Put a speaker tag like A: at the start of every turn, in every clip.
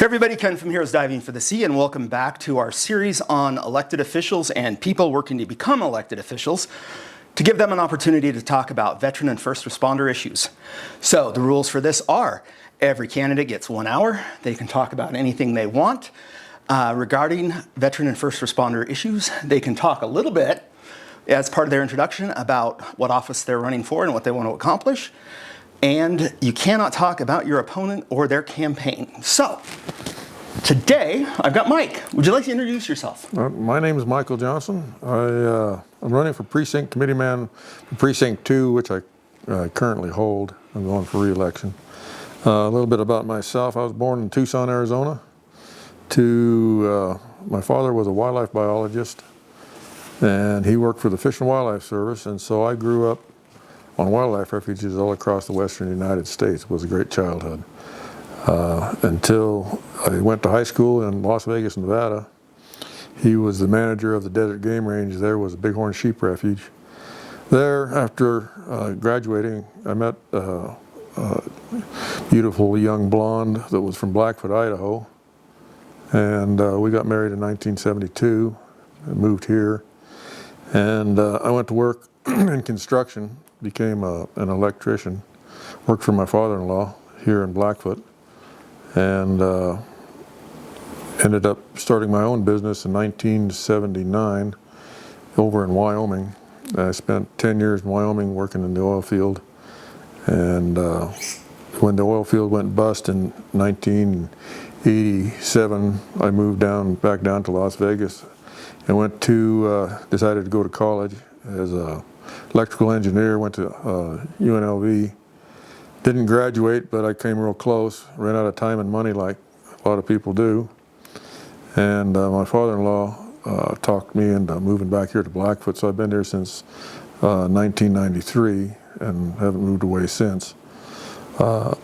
A: Hey everybody, Ken from Heroes Diving for the Sea, and welcome back to our series on elected officials and people working to become elected officials to give them an opportunity to talk about veteran and first responder issues. So the rules for this are every candidate gets 1 hour. They can talk about anything they want regarding veteran and first responder issues. They can talk a little bit as part of their introduction about what office they're running for and what they want to accomplish. And you cannot talk about your opponent or their campaign. So, today, I've got Mike. Would you like to introduce yourself?
B: My name is Michael Johnson. I'm running for Precinct Committee Man for Precinct 2, which I currently hold. I'm going for re-election. A little bit about myself. I was born in Tucson, Arizona. My father was a wildlife biologist, and he worked for the Fish and Wildlife Service, and so I grew up on wildlife refuges all across the western United States. It was a great childhood. Until I went to high school in Las Vegas, Nevada. He was the manager of the desert game range. There was a Bighorn Sheep Refuge. There, after graduating, I met a beautiful young blonde that was from Blackfoot, Idaho. And we got married in 1972, and moved here. And I went to work in construction. Became an electrician, worked for my father-in-law here in Blackfoot, and ended up starting my own business in 1979 over in Wyoming. I spent 10 years in Wyoming working in the oil field, and when the oil field went bust in 1987, I moved back down to Las Vegas and decided to go to college as a electrical engineer. Went to UNLV. Didn't graduate, but I came real close. Ran out of time and money like a lot of people do. And my father-in-law talked me into moving back here to Blackfoot, so I've been here since 1993 and haven't moved away since. So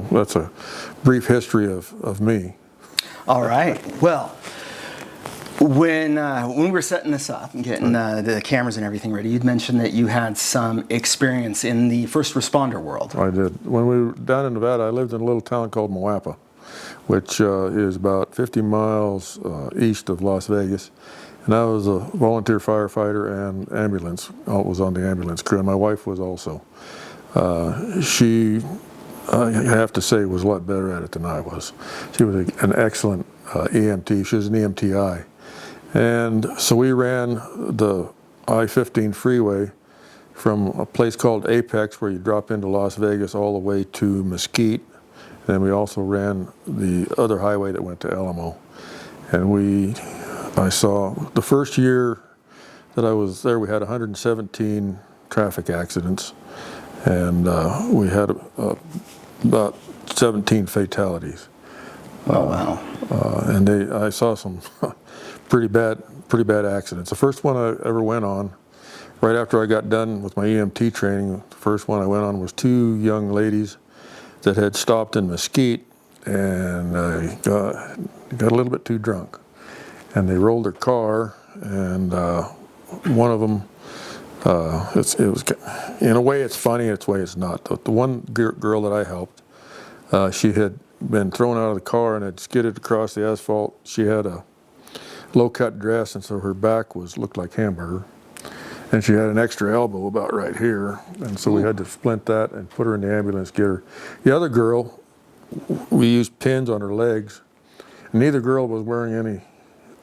B: that's a brief history of me.
A: All right. Well, when we were setting this up and getting the cameras and everything ready, you'd mentioned that you had some experience in the first responder world.
B: I did. When we were down in Nevada, I lived in a little town called Moapa, which is about 50 miles east of Las Vegas. And I was a volunteer firefighter and ambulance. I was on the ambulance crew, and my wife was also. She, I have to say, was a lot better at it than I was. She was an excellent EMT. She was an EMTI. And so we ran the I-15 freeway from a place called Apex, where you drop into Las Vegas, all the way to Mesquite. And we also ran the other highway that went to Alamo. And I saw the first year that I was there, we had 117 traffic accidents, and we had about 17 fatalities.
A: Oh, wow.
B: And I saw some pretty bad accidents. The first one I ever went on, right after I got done with my EMT training, the first one I went on was two young ladies that had stopped in Mesquite and got a little bit too drunk. And they rolled their car, and one of them, it was, in a way it's funny, in a way it's not. The one girl that I helped, she had been thrown out of the car and had skidded across the asphalt. She had a low-cut dress, and so her back looked like hamburger. And she had an extra elbow about right here, and so we had to splint that and put her in the ambulance, get her. The other girl, we used pins on her legs, and neither girl was wearing any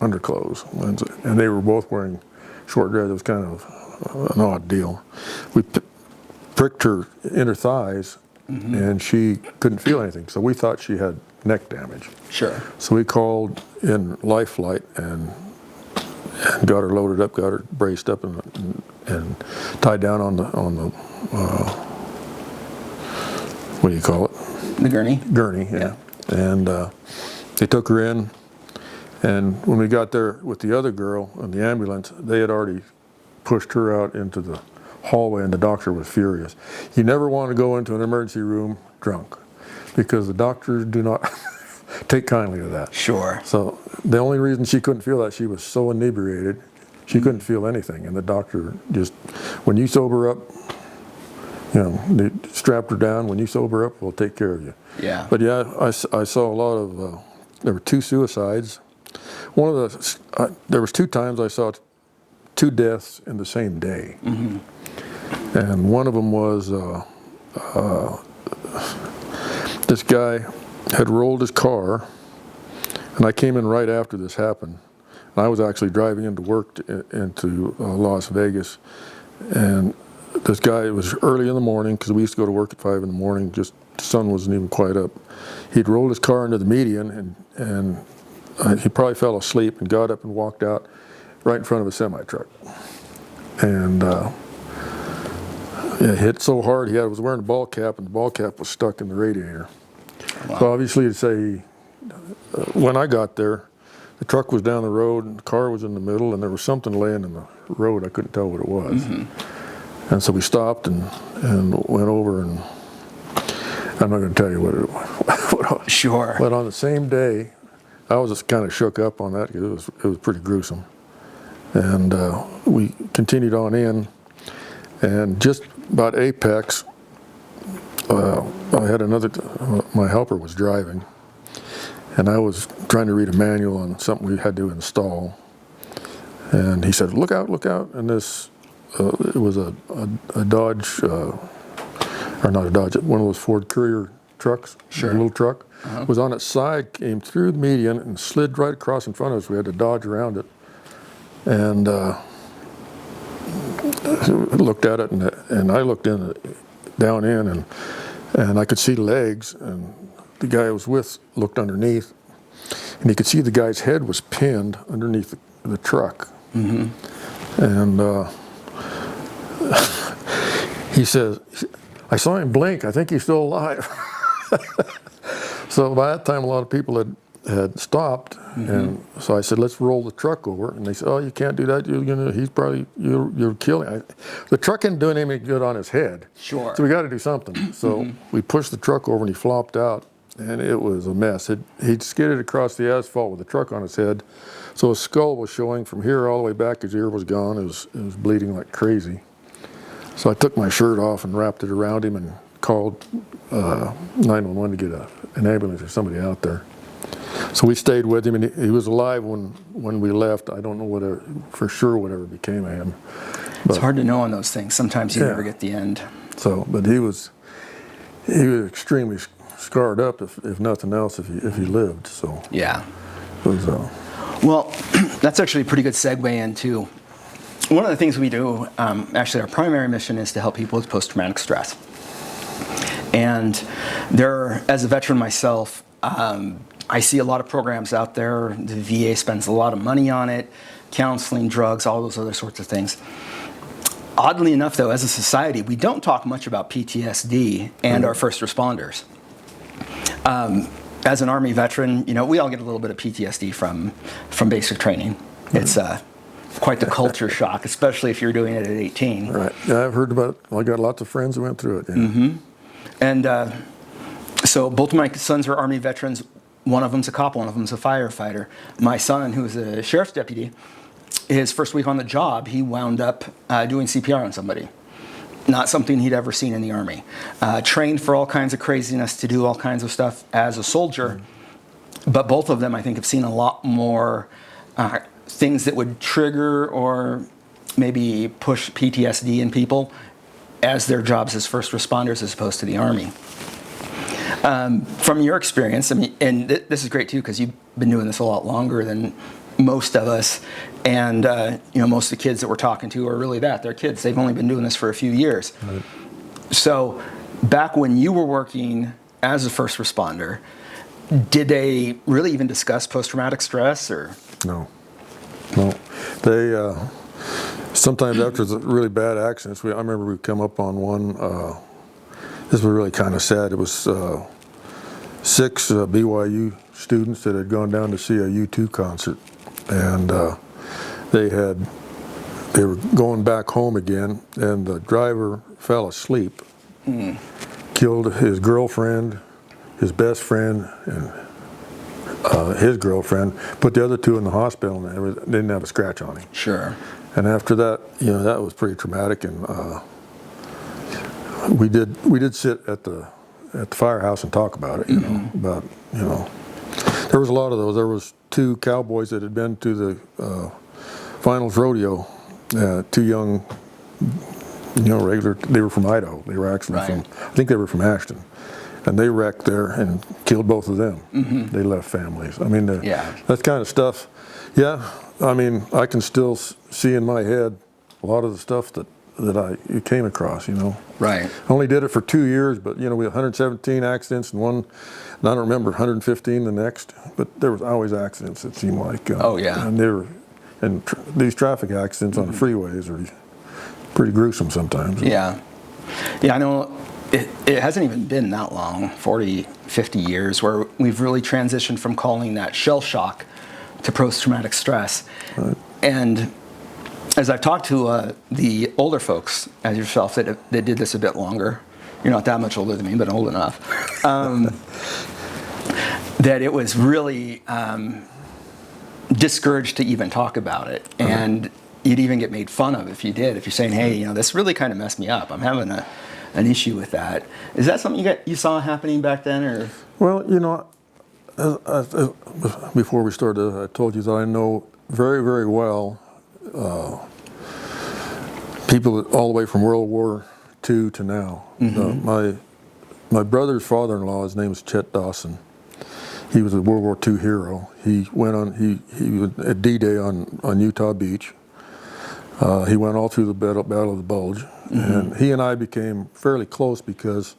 B: underclothes, and they were both wearing short dress. It was kind of an odd deal. We pricked her inner thighs, and she couldn't feel anything, so we thought she had neck damage.
A: Sure.
B: So we called in Life Flight and got her loaded up, got her braced up and tied down on the what do you call it?
A: The gurney?
B: Gurney, yeah. And they took her in, and when we got there with the other girl in the ambulance, they had already pushed her out into the hallway, and the doctor was furious. You never want to go into an emergency room drunk, because the doctors do not take kindly to that.
A: Sure.
B: So the only reason she couldn't feel that, she was so inebriated, she couldn't feel anything. And the doctor just, when you sober up, they strapped her down. When you sober up, we'll take care of you.
A: Yeah.
B: But yeah, I saw a lot of, there were 2 suicides. One of the, there was 2 times I saw 2 deaths in the same day. And one of them was, this guy had rolled his car, and I came in right after this happened. And I was actually driving into work into Las Vegas, and this guy, it was early in the morning, because we used to go to work at 5 in the morning, just the sun wasn't even quite up. He'd rolled his car into the median, and he probably fell asleep and got up and walked out right in front of a semi-truck. And it hit so hard, he was wearing a ball cap, and the ball cap was stuck in the radiator. Wow. So obviously, to say, when I got there, the truck was down the road, and the car was in the middle, and there was something laying in the road. I couldn't tell what it was. And so we stopped and went over, and I'm not going to tell you what it was.
A: Sure.
B: But on the same day, I was just kind of shook up on that, because it was pretty gruesome. And we continued on in, and just about apex, I had my helper was driving, and I was trying to read a manual on something we had to install. And he said, look out, and this, it was a Dodge, or not a Dodge, one of those Ford Courier trucks, a little truck, was on its side, came through the median, and slid right across in front of us. We had to dodge around it. And looked at it, and I looked down in, and I could see legs, and the guy I was with looked underneath, and he could see the guy's head was pinned underneath the truck. And he says, I saw him blink, I think he's still alive. So by that time, a lot of people had stopped, and so I said, let's roll the truck over. And they said, oh, you can't do that. You're killing. The truck isn't doing any good on his head.
A: Sure.
B: So we got to do something. So we pushed the truck over, and he flopped out, and it was a mess. He'd skidded across the asphalt with the truck on his head. So his skull was showing from here all the way back. His ear was gone. It was bleeding like crazy. So I took my shirt off and wrapped it around him and called 911 to get an ambulance or somebody out there. So we stayed with him, and he was alive when we left. I don't know for sure whatever became of him. But
A: it's hard to know on those things. Sometimes you never get the end.
B: So, but he was extremely scarred up, if nothing else, if he lived. So
A: yeah.
B: It was,
A: well, that's actually a pretty good segue into one of the things we do. Actually, our primary mission is to help people with post-traumatic stress. And as a veteran myself, I see a lot of programs out there. The VA spends a lot of money on it, counseling, drugs, all those other sorts of things. Oddly enough, though, as a society, we don't talk much about PTSD and our first responders. As an Army veteran, we all get a little bit of PTSD from basic training. It's quite the culture shock, especially if you're doing it at 18.
B: Right. Yeah, I've heard about it. I got lots of friends who went through it. Yeah.
A: And so both of my sons are Army veterans. One of them's a cop, one of them's a firefighter. My son, who's a sheriff's deputy, his first week on the job, he wound up doing CPR on somebody. Not something he'd ever seen in the Army. Trained for all kinds of craziness, to do all kinds of stuff as a soldier. But both of them, I think, have seen a lot more things that would trigger or maybe push PTSD in people as their jobs as first responders as opposed to the Army. From your experience, I mean, and this is great too, because you've been doing this a lot longer than most of us, and most of the kids that we're talking to are really they're kids. They've only been doing this for a few years. Right. So back when you were working as a first responder, did they really even discuss post-traumatic stress, or?
B: No. They sometimes after the really bad accidents, I remember we come up on one. This was really kind of sad. It was 6 BYU students that had gone down to see a U2 concert, and they were going back home again, and the driver fell asleep, killed his girlfriend, his best friend, and his girlfriend, put the other 2 in the hospital, and they didn't have a scratch on him.
A: Sure.
B: And after that, that was pretty traumatic, and we did sit at the firehouse and talk about it, there was a lot of those. There was 2 cowboys that had been to the finals rodeo, 2 young, regular, they were from Idaho. They were actually
A: Right.
B: I think they were from Ashton. And they wrecked there and killed both of them. They left families. I mean, that kind of stuff, I can still see in my head a lot of the stuff that I came across,
A: Right.
B: I only did it for 2 years, but, we had 117 accidents and and I don't remember, 115 the next, but there was always accidents, it seemed like.
A: Oh, yeah.
B: And these traffic accidents on the freeways are pretty gruesome sometimes.
A: Yeah. Yeah, I know it hasn't even been that long, 40, 50 years, where we've really transitioned from calling that shell shock to post-traumatic stress.
B: Right.
A: And as I've talked to the older folks, as yourself, that did this a bit longer, you're not that much older than me, but old enough, that it was really discouraged to even talk about it. And you'd even get made fun of if you did, if you're saying, hey, this really kind of messed me up. I'm having an issue with that. Is that something you saw happening back then, or?
B: Well, before we started, I told you that I know very, very well people all the way from World War II to now. My brother's father-in-law, his name is Chet Dawson. He was a World War II hero. He went on. He was at D-Day on Utah Beach. He went all through the Battle of the Bulge, and he and I became fairly close because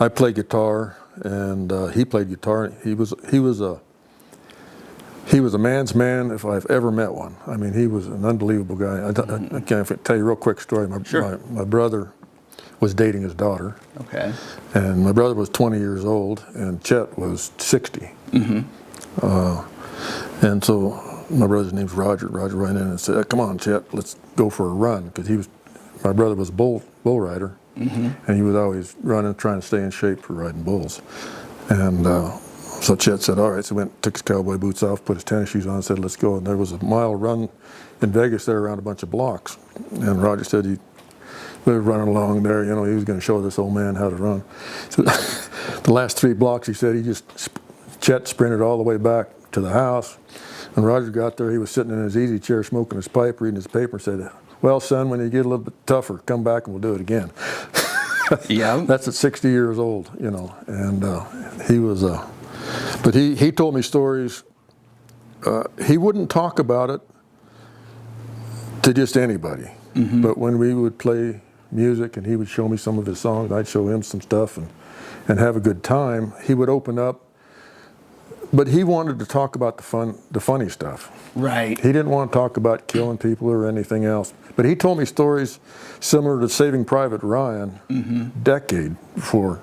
B: I played guitar and he played guitar. He was a man's man if I've ever met one. I mean, he was an unbelievable guy. I can't tell you a real quick story. My brother was dating his daughter.
A: Okay.
B: And my brother was 20 years old, and Chet was 60. And so my brother's name's Roger. Roger ran in and said, "Come on, Chet, let's go for a run," because my brother was a bull rider, and he was always running, trying to stay in shape for riding bulls. And so Chet said, all right. So he went, took his cowboy boots off, put his tennis shoes on, and said, let's go. And there was a mile run in Vegas there around a bunch of blocks. And Roger said we were running along there, he was going to show this old man how to run. So the last 3 blocks, he said, Chet sprinted all the way back to the house. When Roger got there, he was sitting in his easy chair smoking his pipe, reading his paper, and said, well, son, when you get a little bit tougher, come back and we'll do it again.
A: Yeah.
B: That's at 60 years old, and he was, but he told me stories. He wouldn't talk about it to just anybody, but when we would play music and he would show me some of his songs, I'd show him some stuff and have a good time, he would open up. But he wanted to talk about the funny stuff.
A: Right.
B: He didn't want to talk about killing people or anything else. But he told me stories similar to Saving Private Ryan, decade before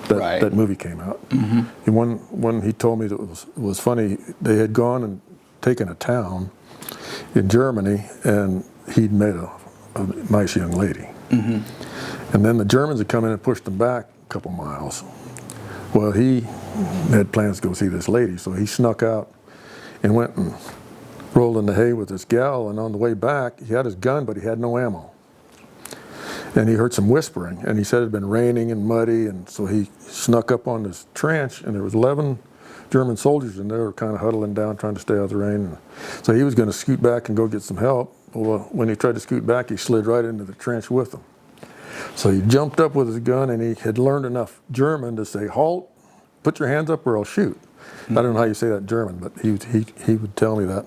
B: that movie came out. And one he told me that was funny. They had gone and taken a town in Germany, and he'd met a nice young lady. And then the Germans had come in and pushed them back a couple miles. Well, he had plans to go see this lady, so he snuck out and went and rolled in the hay with this gal, and on the way back, he had his gun, but he had no ammo. And he heard some whispering, and he said it had been raining and muddy, and so he snuck up on this trench, and there was 11 German soldiers in there kind of huddling down, trying to stay out of the rain. And so he was going to scoot back and go get some help. Well, when he tried to scoot back, he slid right into the trench with them. So he jumped up with his gun, and he had learned enough German to say, halt, put your hands up or I'll shoot. I don't know how you say that in German, but he would tell me that.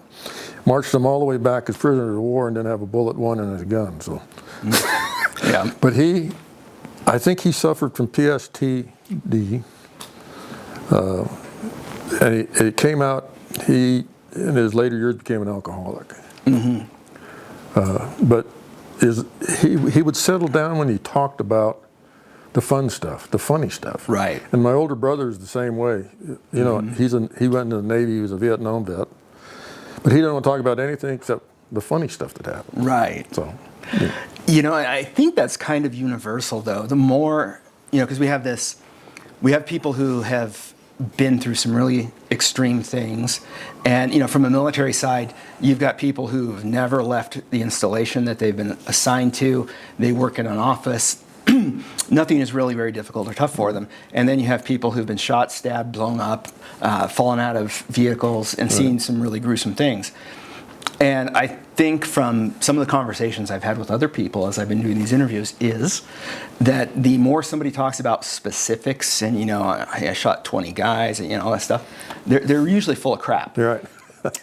B: Marched them all the way back as prisoners of war and didn't have a bullet one in his gun. So,
A: Yeah.
B: But I think he suffered from PTSD. And it came out, he, in his later years, became an alcoholic. But he would settle down when he talked about the fun stuff, the funny stuff.
A: Right.
B: And my older brother is the same way. He went into the Navy, he was a Vietnam vet. But he didn't want to talk about anything except the funny stuff that happened.
A: Right.
B: So,
A: I think that's kind of universal, though. The more, because we have people who have been through some really extreme things. And, from a military side, you've got people who've never left the installation that they've been assigned to. They work in an office. nothing is really very difficult or tough for them. And then you have people who've been shot, stabbed, blown up, fallen out of vehicles, and seen some really gruesome things. And I think from some of the conversations I've had with other people as I've been doing these interviews is that the more somebody talks about specifics and, you know, I shot 20 guys and, you know, all that stuff, they're usually full of crap.
B: You're right.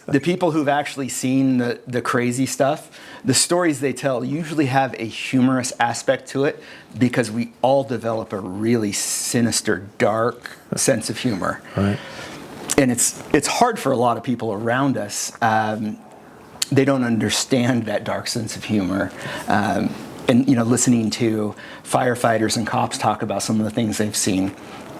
A: The people who've actually seen the crazy stuff, the stories they tell usually have a humorous aspect to it because we all develop a really sinister, dark sense of humor.
B: Right.
A: And it's hard for a lot of people around us. They don't understand that dark sense of humor. And, you know, listening to firefighters and cops talk about some of the things they've seen,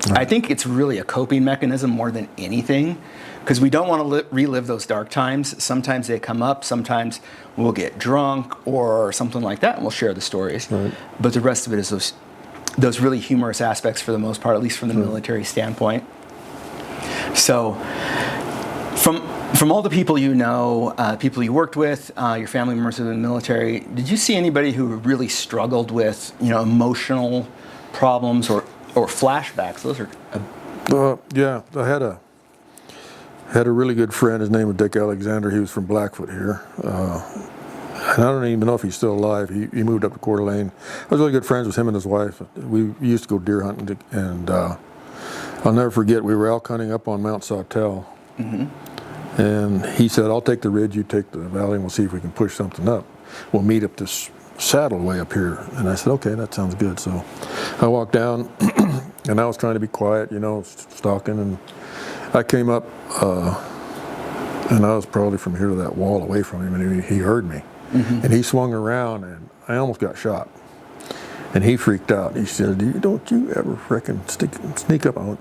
A: right. I think it's really a coping mechanism more than anything, because we don't want to relive those dark times. Sometimes they come up, sometimes we'll get drunk or something like that, and we'll share the stories. Right. But the rest of it is those really humorous aspects for the most part, at least from the military standpoint. So from all the people you know, people you worked with, your family members in the military, did you see anybody who really struggled with, you know, emotional problems or flashbacks? Those are
B: yeah, I had a really good friend. His name was Dick Alexander. He was from Blackfoot here. And I don't even know if he's still alive. He moved up to Coeur d'Alene. I was really good friends with him and his wife. We used to go deer hunting, and I'll never forget, we were elk hunting up on Mount Sawtell. Mm-hmm. And he said, I'll take the ridge, you take the valley, and we'll see if we can push something up. We'll meet up this saddle way up here. And I said, okay, that sounds good. So I walked down, and I was trying to be quiet, you know, stalking, and I came up, and I was probably from here to that wall away from him, and he heard me. Mm-hmm. And he swung around, and I almost got shot. And he freaked out. He said, don't you ever frickin' sneak up on,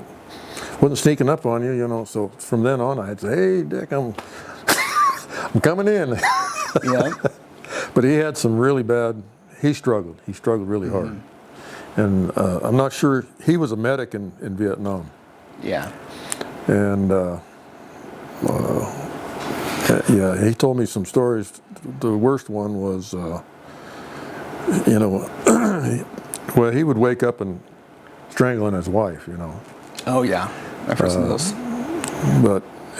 B: wasn't sneaking up on you, you know. So from then on, I'd say, hey, Dick, I'm coming in. Yeah. But he had some really bad, he struggled really hard. And I'm not sure, he was a medic in Vietnam. Yeah. And yeah, he told me some stories. The worst one was, you know, well, he would wake up and strangling his wife, you know.
A: Oh yeah, I've heard some of those.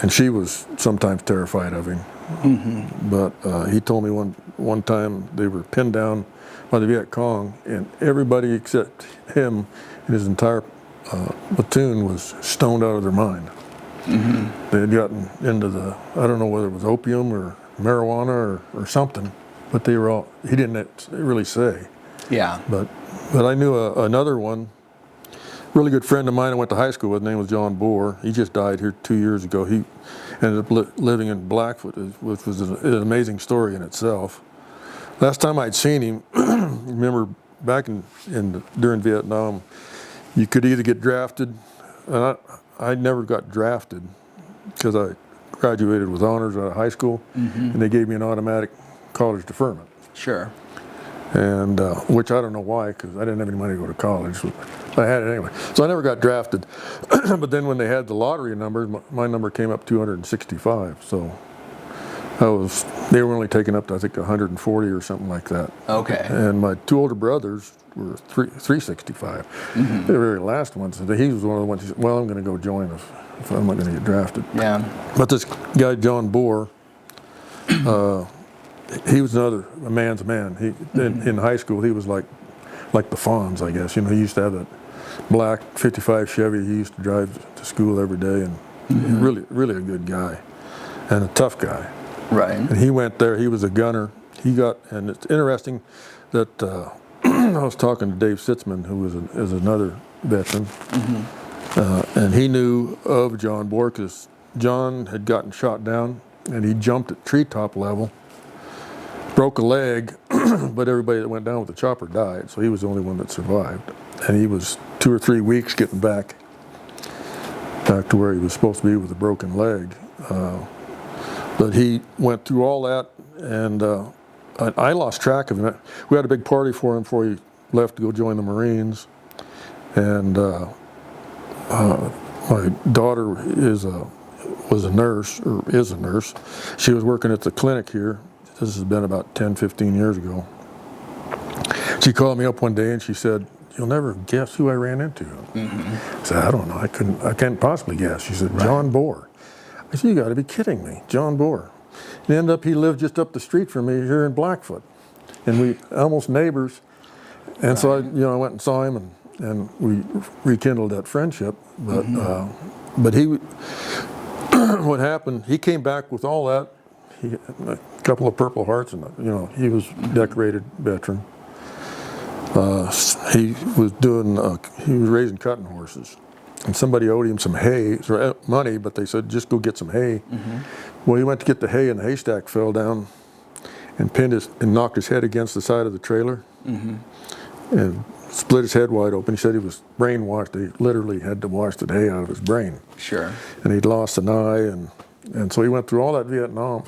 B: And she was sometimes terrified of him. Mm-hmm. But he told me one time they were pinned down by the Viet Cong, and everybody except him and his entire platoon was stoned out of their mind. Mm-hmm. They had gotten into I don't know whether it was opium or marijuana or something, but they were all, he didn't really say. Yeah. But I knew another one, really good friend of mine I went to high school with, his name was John Bohr. He just died here 2 years ago. He ended up living in Blackfoot, which was an amazing story in itself. Last time I'd seen him, remember back during Vietnam, you could either get drafted, and I never got drafted because I graduated with honors out of high school, and they gave me an automatic college deferment. Sure. And which I don't know why, because I didn't have any money to go to college. But I had it anyway. So I never got drafted. But then when they had the lottery numbers, my number came up 265. So they were only taking up to, I think, 140 or something like that. Okay. And my two older brothers were 365. Mm-hmm. The very last one, so he was one of the ones who said, well, I'm going to go join if I'm not going to get drafted. Yeah. But this guy, John Bohr, he was a man's man. In high school, he was like the Fonz, I guess. You know, he used to have that black 55 Chevy he used to drive to school every day, and really, really a good guy and a tough guy. Right. And he went there. He was a gunner. And it's interesting that I was talking to Dave Sitzman, who is another veteran, and he knew of John Bohr because John had gotten shot down, and he jumped at treetop level, broke a leg, but everybody that went down with the chopper died, so he was the only one that survived. And he was 2 or 3 weeks getting back to where he was supposed to be with a broken leg. But he went through all that, and I lost track of him. We had a big party for him before he left to go join the Marines. And my daughter was a nurse. She was working at the clinic here. This has been about 10, 15 years ago. She called me up one day and she said, you'll never guess who I ran into. I said, I don't know. I can't possibly guess. She said, John Bohr. I said, you got to be kidding me, John Bohr. And ended up, he lived just up the street from me here in Blackfoot, and we almost neighbors. And so I went and saw him, and we rekindled that friendship. But he, what happened? He came back with all that. He had a couple of Purple Hearts, and he was decorated veteran. He was raising cutting horses, and somebody owed him some hay, money, but they said just go get some hay. Well, he went to get the hay, and the haystack fell down and knocked his head against the side of the trailer, and split his head wide open. He said he was brainwashed. They literally had to wash the hay out of his brain.
A: Sure.
B: And he'd lost an eye, and so he went through all that Vietnam,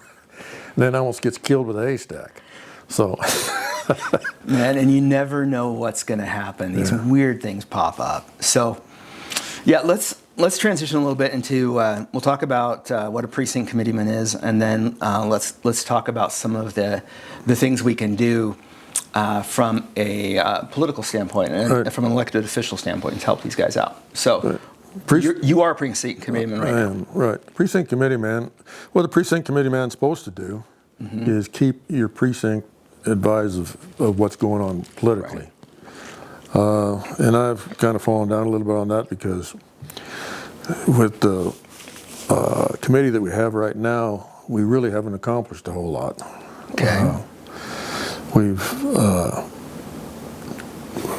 B: and then almost gets killed with a haystack. So.
A: Man, and you never know what's going to happen. These weird things pop up. So, yeah, let's transition a little bit into. We'll talk about what a precinct committeeman is, and then let's talk about some of the things we can do from a political standpoint and from an elected official standpoint to help these guys out. So. You are a precinct committeeman right now.
B: Right. Precinct committee man. What the precinct committee man's supposed to do is keep your precinct advised of what's going on politically. And I've kind of fallen down a little bit on that because with the committee that we have right now, we really haven't accomplished a whole lot.
A: Okay.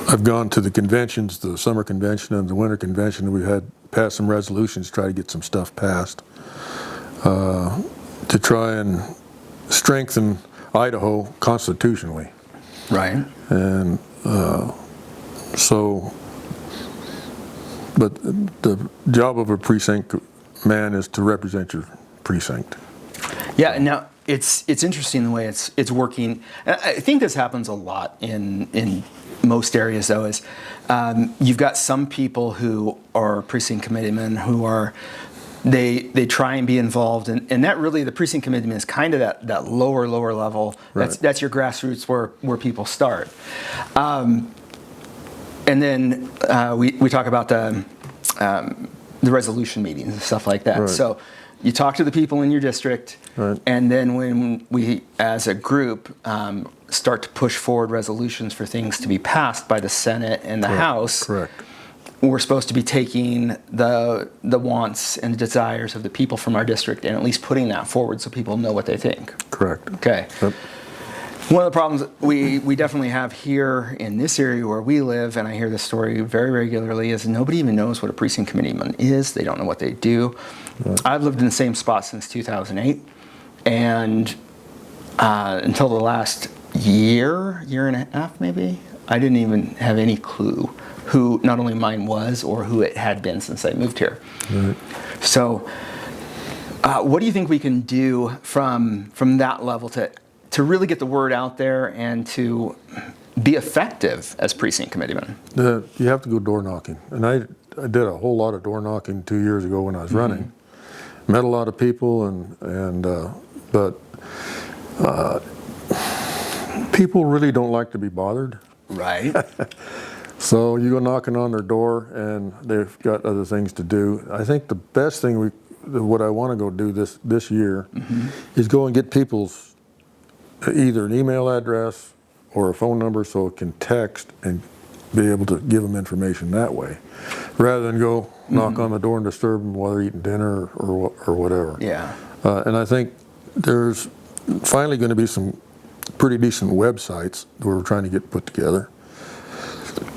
B: I've gone to the conventions, the summer convention and the winter convention, and we've had passed some resolutions to try to get some stuff passed to try and strengthen Idaho constitutionally.
A: Right.
B: And but the job of a precinct man is to represent your precinct.
A: Yeah, now it's interesting the way it's working. I think this happens a lot in most areas, though, is you've got some people who are precinct committeemen who are they try and be involved, and that really, the precinct committeeman is kind of that lower level.
B: Right.
A: That's your grassroots where people start. And then we talk about the resolution meetings and stuff like that.
B: Right.
A: So you talk to the people in your district,
B: right.
A: And then when we, as a group, start to push forward resolutions for things to be passed by the Senate and the House,
B: correct.
A: We're supposed to be taking the wants and the desires of the people from our district and at least putting that forward so people know what they think.
B: Correct.
A: Okay.
B: Yep.
A: One of the problems we definitely have here in this area where we live, and I hear this story very regularly, is nobody even knows what a precinct committeeman is. They don't know what they do. Right. I've lived in the same spot since 2008, and until the last year and a half maybe, I didn't even have any clue who not only mine was or who it had been since I moved here. Right. So what do you think we can do from that level to really get the word out there and to be effective as precinct committeemen?
B: You have to go door knocking. And I did a whole lot of door knocking 2 years ago when I was running. Met a lot of people, but people really don't like to be bothered.
A: Right.
B: So you go knocking on their door, and they've got other things to do. I think the best thing what I want to go do this year is go and get people's either an email address or a phone number so it can text and be able to give them information that way, rather than go knock on the door and disturb them while they're eating dinner or whatever.
A: Yeah.
B: And I think there's finally going to be some pretty decent websites that we're trying to get put together,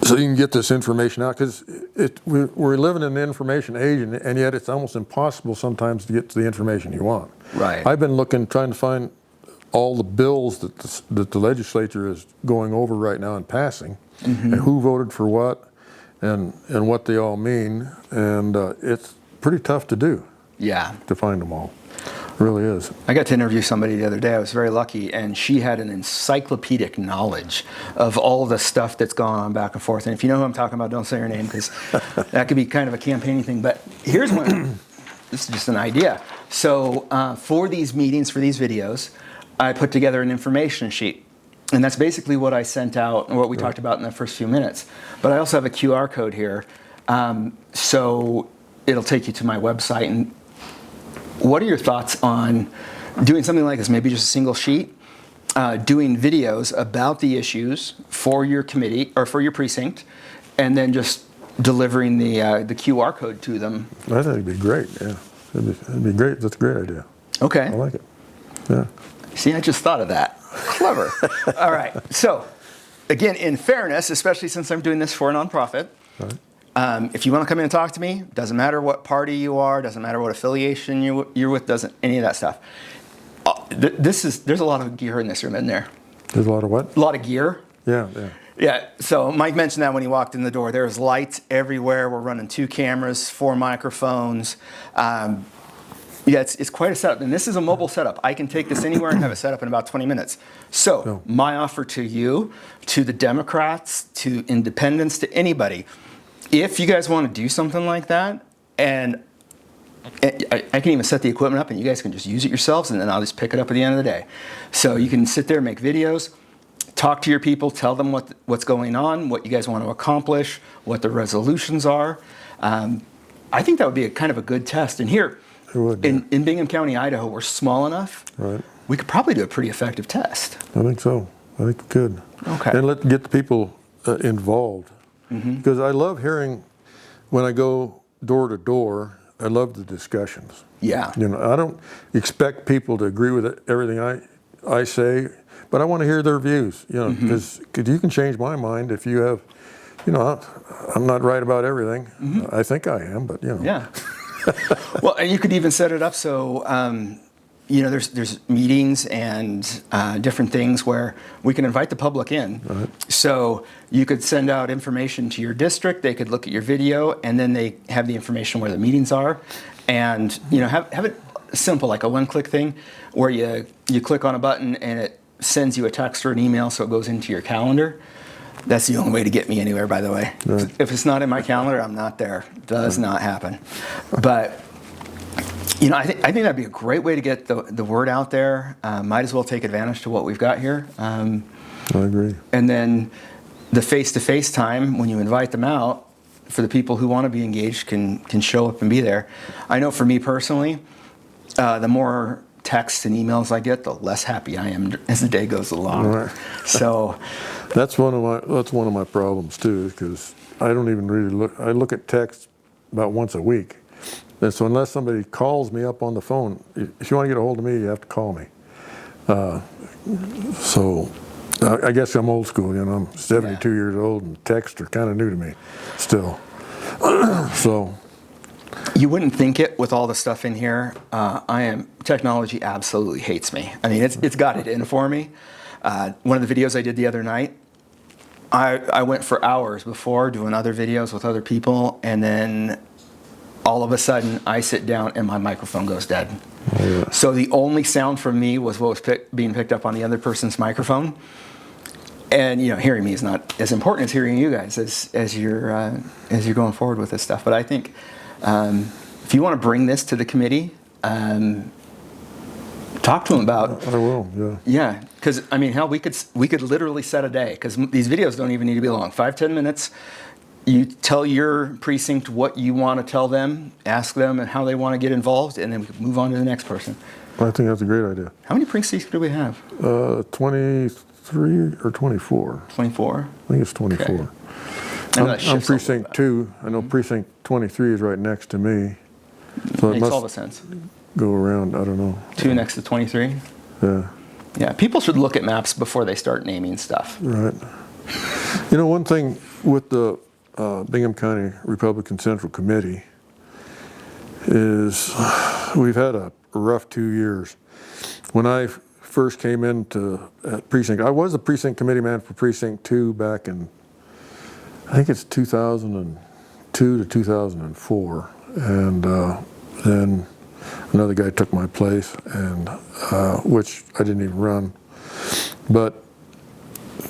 B: so you can get this information out, because we're living in an information age, and yet it's almost impossible sometimes to get to the information you want.
A: Right.
B: I've been trying to find all the bills that the legislature is going over right now and passing, and who voted for what, and what they all mean, and it's pretty tough to do.
A: Yeah.
B: To find them all. It really is.
A: I got to interview somebody the other day. I was very lucky, and she had an encyclopedic knowledge of all the stuff that's gone on back and forth. And if you know who I'm talking about, don't say her name, because that could be kind of a campaigning thing. But here's one. This is just an idea. So for these meetings, for these videos, I put together an information sheet. And that's basically what I sent out and what we talked about in the first few minutes. But I also have a QR code here. So it'll take you to my website. And what are your thoughts on doing something like this? Maybe just a single sheet, doing videos about the issues for your committee or for your precinct, and then just delivering the QR code to them.
B: I think it'd be great, yeah. It'd be great. That's a great idea.
A: Okay.
B: I like it. Yeah.
A: See, I just thought of that. Clever. All right. So, again, in fairness, especially since I'm doing this for a nonprofit,
B: Right.
A: if you want to come in and talk to me, doesn't matter what party you are, doesn't matter what affiliation you're with, doesn't any of that stuff. There's a lot of gear in this room, isn't there?
B: There's a lot of what?
A: A lot of gear.
B: Yeah, yeah.
A: Yeah, so Mike mentioned that when he walked in the door. There's lights everywhere. We're running 2 cameras, 4 microphones. Yeah, it's quite a setup. And this is a mobile setup. I can take this anywhere and have it set up in about 20 minutes. So my offer to you, to the Democrats, to independents, to anybody, if you guys want to do something like that, and I can even set the equipment up and you guys can just use it yourselves, and then I'll just pick it up at the end of the day. So you can sit there, make videos, talk to your people, tell them what's going on, what you guys want to accomplish, what the resolutions are. I think that would be a kind of a good test. And here, in Bingham County, Idaho, we're small enough.
B: Right.
A: We could probably do a pretty effective test.
B: I think so. I think we could.
A: Okay.
B: And get the people involved. Because I love hearing, when I go door to door, I love the discussions.
A: Yeah.
B: You know, I don't expect people to agree with everything I say, but I want to hear their views, you know, because you can change my mind if you have, you know, I'm not right about everything. I think I am, but, you know.
A: Yeah. Well, and you could even set it up so, you know, there's meetings and different things where we can invite the public in.
B: Right.
A: So you could send out information to your district, they could look at your video, and then they have the information where the meetings are. And, you know, have it simple, like a one-click thing where you click on a button and it sends you a text or an email so it goes into your calendar. That's the only way to get me anywhere, by the way.
B: Right.
A: If it's not in my calendar, I'm not there. Does not happen. But, you know, I think that'd be a great way to get the word out there. Might as well take advantage to what we've got here.
B: I agree.
A: And then the face-to-face time, when you invite them out, for the people who want to be engaged can show up and be there. I know for me personally, the more texts and emails I get, the less happy I am as the day goes along.
B: Right.
A: So
B: that's one of my problems too, because I don't even really look. I look at text about once a week, and so unless somebody calls me up on the phone, if you want to get a hold of me, you have to call me. So I guess I'm old school. You know, I'm 72 years old, and texts are kind of new to me still. So.
A: You wouldn't think it with all the stuff in here. Technology absolutely hates me. I mean, it's got it in for me. One of the videos I did the other night, I went for hours before doing other videos with other people, and then all of a sudden I sit down and my microphone goes dead. Oh, yeah. So the only sound from me was what was being picked up on the other person's microphone. And, you know, hearing me is not as important as hearing you guys as you're going forward with this stuff. But I think if you want to bring this to the committee, talk to them about.
B: I will, yeah.
A: Yeah, because I mean, hell, we could literally set a day, because these videos don't even need to be long. 5-10 minutes. You tell your precinct what you want to tell them, ask them and how they want to get involved, and then we can move on to the next person.
B: I think that's a great idea.
A: How many precincts do we have?
B: 23 or 24.
A: 24.
B: I think it's 24.
A: Okay.
B: I'm precinct 2. I know precinct 23 is right next to me. So
A: Makes all the sense.
B: Go around, I don't know.
A: 2 next to 23?
B: Yeah.
A: Yeah, people should look at maps before they start naming stuff.
B: Right. You know, one thing with the Bingham County Republican Central Committee is we've had a rough 2 years. When I first came into precinct, I was the precinct committee man for precinct 2 back in, I think it's 2002 to 2004, and then another guy took my place, and which I didn't even run. But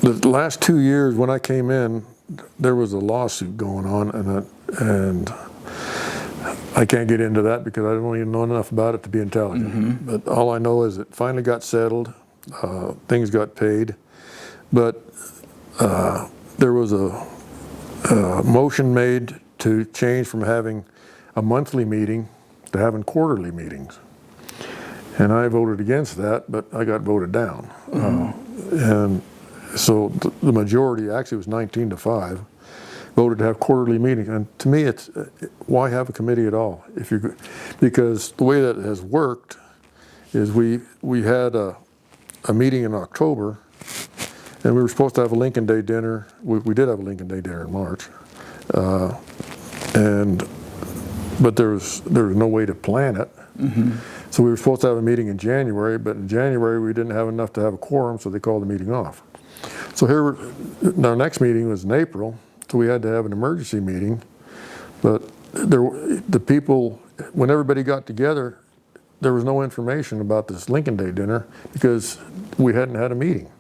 B: the last 2 years, when I came in, there was a lawsuit going on, and I can't get into that because I don't even know enough about it to be intelligent. But all I know is it finally got settled, things got paid, But there was a motion made to change from having a monthly meeting to having quarterly meetings. And I voted against that, but I got voted down. And so the majority, actually it was 19-5, voted to have quarterly meetings. And to me, it's why have a committee at all? Because the way that it has worked is we had a meeting in October, and we were supposed to have a Lincoln Day dinner. We did have a Lincoln Day dinner in March, but there was no way to plan it. So we were supposed to have a meeting in January, but in January we didn't have enough to have a quorum, so they called the meeting off. So our next meeting was in April, so we had to have an emergency meeting. But the people, when everybody got together, there was no information about this Lincoln Day dinner because we hadn't had a meeting.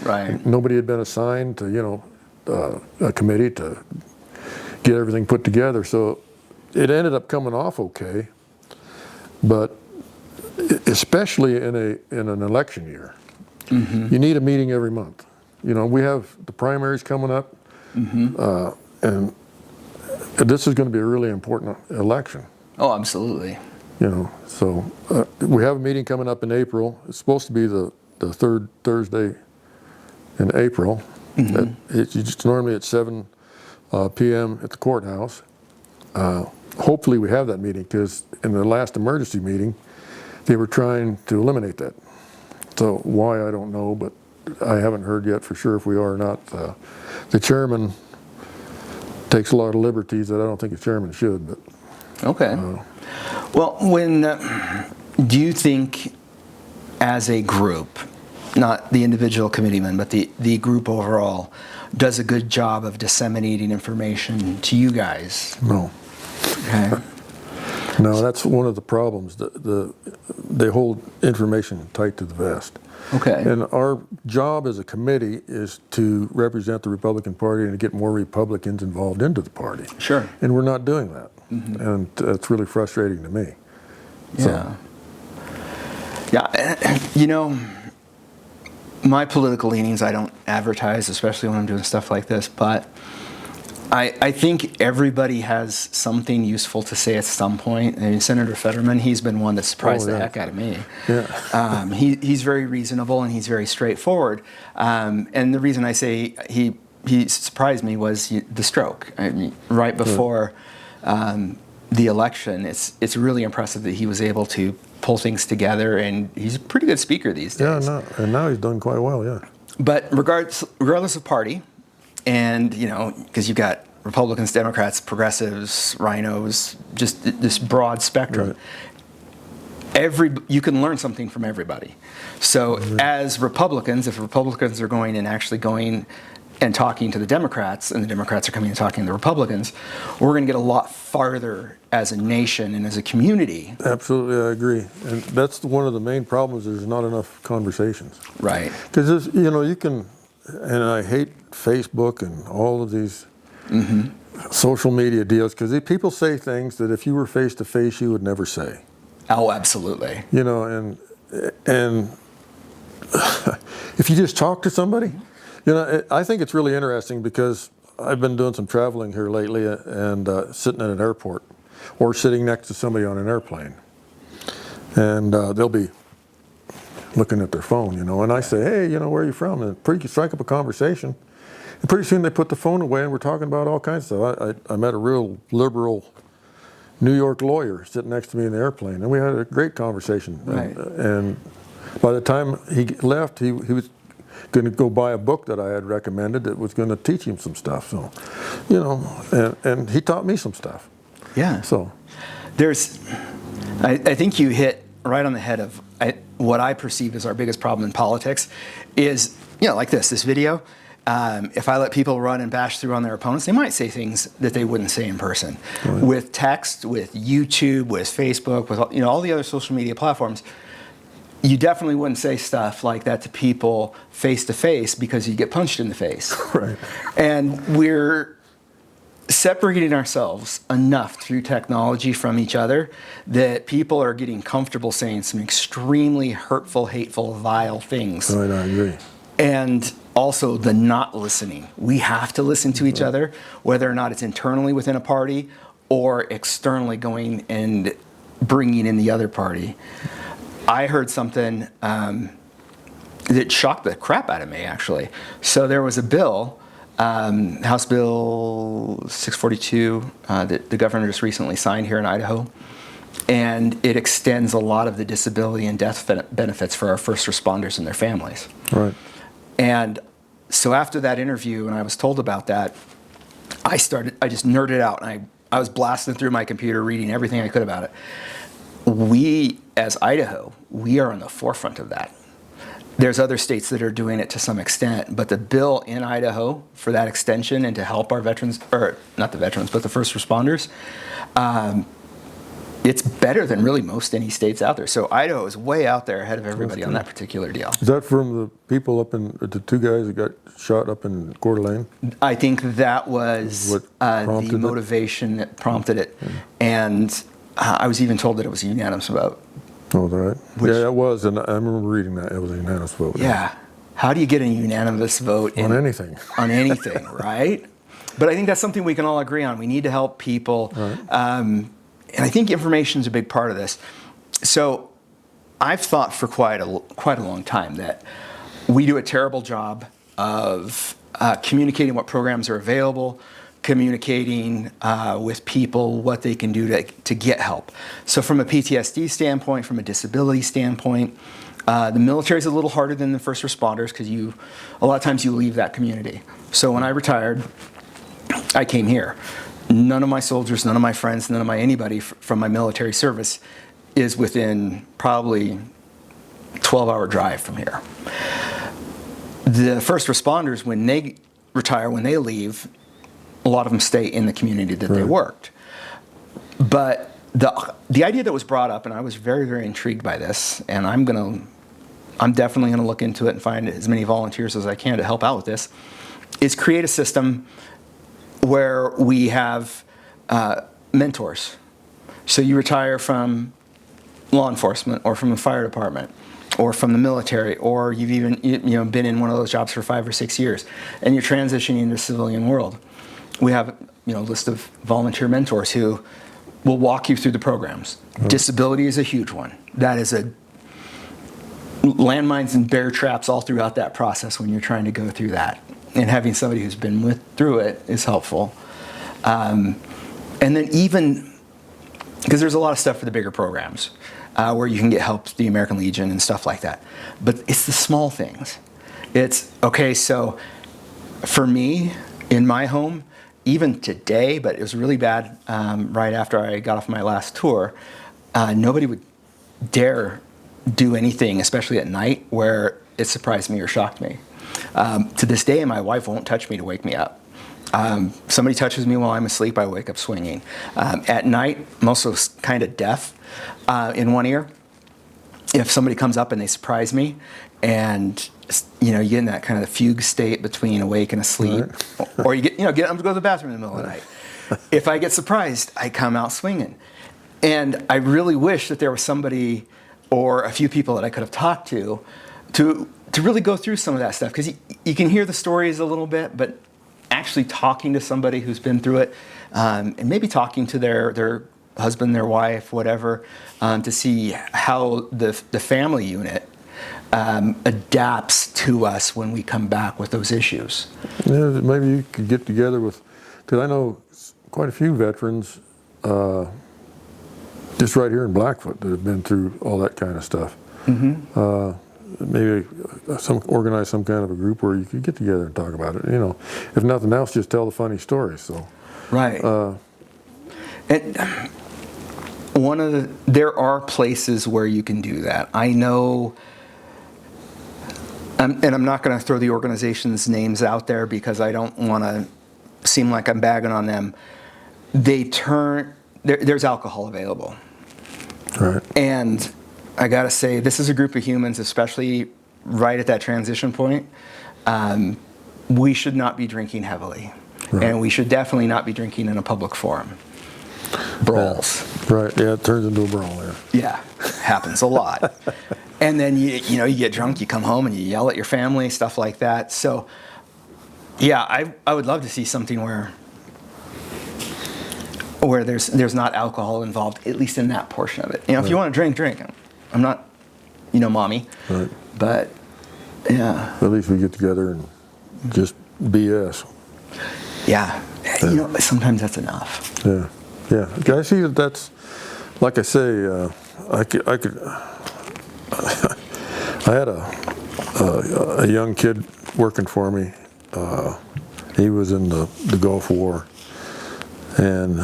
A: Right.
B: Nobody had been assigned to, a committee to get everything put together. So it ended up coming off okay, but especially in an election year, you need a meeting every month. We have the primaries coming up, and this is going to be a really important election.
A: Oh, absolutely.
B: So we have a meeting coming up in April. It's supposed to be the third Thursday in April. It's normally at 7 p.m. at the courthouse. Hopefully we have that meeting, because in the last emergency meeting, they were trying to eliminate that. So why, I don't know, but I haven't heard yet for sure if we are or not. The chairman takes a lot of liberties that I don't think a chairman should. But
A: okay. Well, do you think, as a group, not the individual committeeman, but the group overall, does a good job of disseminating information to you guys?
B: No.
A: Okay.
B: No, that's one of the problems. They hold information tight to the vest.
A: Okay.
B: And our job as a committee is to represent the Republican Party and to get more Republicans involved into the party.
A: Sure.
B: And we're not doing that. And it's really frustrating to me.
A: Yeah. Yeah. My political leanings, I don't advertise, especially when I'm doing stuff like this, but I think everybody has something useful to say at some point. I mean, Senator Fetterman, he's been one that surprised the heck out of me.
B: Yeah.
A: He's very reasonable and he's very straightforward. And the reason I say he surprised me was the stroke. I mean, right before the election, it's really impressive that he was able to pull things together, and he's a pretty good speaker these days.
B: Yeah, and now he's done quite well, yeah.
A: But regardless of party, and because you've got Republicans, Democrats, progressives, rhinos, just this broad spectrum. Right. You can learn something from everybody. So as Republicans, if Republicans are going and talking to the Democrats, and the Democrats are coming and talking to the Republicans, we're going to get a lot farther as a nation and as a community.
B: Absolutely, I agree. And that's one of the main problems. There's not enough conversations.
A: Right.
B: Because you can, and I hate Facebook and all of these social media deals, because people say things that if you were face to face you would never say.
A: Oh, absolutely.
B: And if you just talk to somebody, I think it's really interesting, because I've been doing some traveling here lately, and sitting at an airport or sitting next to somebody on an airplane, and they'll be looking at their phone, and I say, hey, where are you from? And pretty strike up a conversation, and pretty soon they put the phone away and we're talking about all kinds of stuff. I met a real liberal New York lawyer sitting next to me in the airplane, and we had a great conversation.
A: Right.
B: And by the time he left, he was going to go buy a book that I had recommended that was going to teach him some stuff. So, and he taught me some stuff. Yeah. So
A: I think you hit right on the head of what I perceive as our biggest problem in politics is, like this video. If I let people run and bash through on their opponents, they might say things that they wouldn't say in person. Right. With text, with YouTube, with Facebook, with all the other social media platforms, you definitely wouldn't say stuff like that to people face to face, because you get punched in the face.
B: Right.
A: And we're separating ourselves enough through technology from each other that people are getting comfortable saying some extremely hurtful, hateful, vile things.
B: Right, I agree.
A: And also the not listening. We have to listen to each other, whether or not it's internally within a party or externally going and bringing in the other party. I heard something that shocked the crap out of me, actually. So there was a bill, House Bill 642, that the governor just recently signed here in Idaho, and it extends a lot of the disability and death benefits for our first responders and their families.
B: Right.
A: And so after that interview, and I was told about that, I just nerded out, and I was blasting through my computer, reading everything I could about it. We, as Idaho, we are on the forefront of that. There's other states that are doing it to some extent, but the bill in Idaho for that extension and to help our veterans, or not the veterans, but the first responders, it's better than really most any states out there. So Idaho is way out there ahead of everybody on that particular deal.
B: Is that from the people up in, the two guys that got shot up in Coeur d'Alene?
A: I think that was the motivation that prompted it. And I was even told that it was a unanimous vote.
B: Oh, right. Yeah, it was, and I remember reading that. It was a unanimous vote.
A: Yeah. How do you get a unanimous vote?
B: On anything.
A: On anything, right? But I think that's something we can all agree on. We need to help people. Right. And I think information is a big part of this. So I've thought for quite a long time that we do a terrible job of communicating what programs are available, communicating with people what they can do to get help. So from a PTSD standpoint, from a disability standpoint, the military is a little harder than the first responders because a lot of times you leave that community. So when I retired, I came here. None of my soldiers, none of my friends, none of my anybody from my military service is within probably 12-hour drive from here. The first responders, when they retire, when they leave, a lot of them stay in the community that they worked. But the idea that was brought up, and I was very, very intrigued by this, and I'm definitely gonna look into it and find as many volunteers as I can to help out with this, is create a system where we have mentors. So you retire from law enforcement or from the fire department or from the military, or you've even been in one of those jobs for 5 or 6 years, and you're transitioning into the civilian world. We have a list of volunteer mentors who will walk you through the programs. Mm-hmm. Disability is a huge one. That is landmines and bear traps all throughout that process when you're trying to go through that. And having somebody who's been through it is helpful. And then even, because there's a lot of stuff for the bigger programs where you can get help, the American Legion and stuff like that. But it's the small things. It's, okay, so for me, in my home, even today, but it was really bad right after I got off my last tour, nobody would dare do anything, especially at night, where it surprised me or shocked me. To this day, my wife won't touch me to wake me up. Somebody touches me while I'm asleep, I wake up swinging. At night, I'm also kind of deaf in one ear. If somebody comes up and they surprise me, and you get in that kind of fugue state between awake and asleep, or you get up to go to the bathroom in the middle of the night. If I get surprised, I come out swinging. And I really wish that there was somebody or a few people that I could have talked to really go through some of that stuff, because you can hear the stories a little bit, but actually talking to somebody who's been through it, and maybe talking to their husband, their wife, whatever, to see how the family unit adapts to us when we come back with those issues.
B: Yeah, maybe you could get together with, because I know quite a few veterans just right here in Blackfoot that have been through all that kind of stuff. Mm-hmm. Maybe organize some kind of a group where you could get together and talk about it. If nothing else, just tell the funny stories. So,
A: right. And there are places where you can do that. I know, and I'm not going to throw the organization's names out there because I don't want to seem like I'm bagging on them. There's alcohol available.
B: Right.
A: And I gotta say, this is a group of humans, especially right at that transition point. We should not be drinking heavily. Right. And we should definitely not be drinking in a public forum. brawls.
B: Right, yeah, it turns into a brawl there.
A: Yeah, happens a lot. And then you get drunk, you come home and you yell at your family, stuff like that. So yeah, I would love to see something where there's not alcohol involved, at least in that portion of it. If you want to drink. I'm not, mommy.
B: Right.
A: But yeah.
B: At least we get together and just BS.
A: Yeah. Sometimes that's enough.
B: Yeah. Yeah. I see that's, like I say, I had a young kid working for me. He was in the Gulf War, and